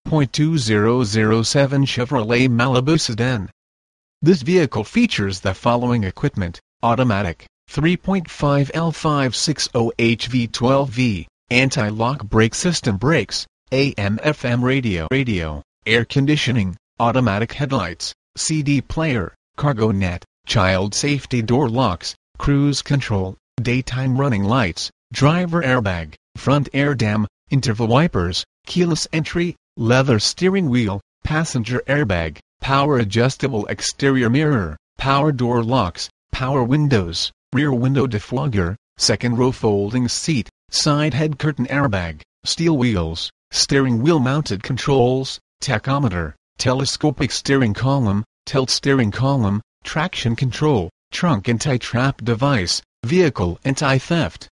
2007 Chevrolet Malibu Sedan. This vehicle features the following equipment: automatic, 3.5L V6 OHV 12V, anti-lock brake system, brakes, AM/FM radio, air conditioning, automatic headlights, CD player, cargo net, child safety door locks, cruise control, daytime running lights, driver airbag, front air dam, interval wipers, keyless entry, leather steering wheel, passenger airbag, power adjustable exterior mirror, power door locks, power windows, rear window defogger, second row folding seat, side head curtain airbag, steel wheels, steering wheel mounted controls, tachometer, telescopic steering column, tilt steering column, traction control, trunk anti-trap device, vehicle anti-theft.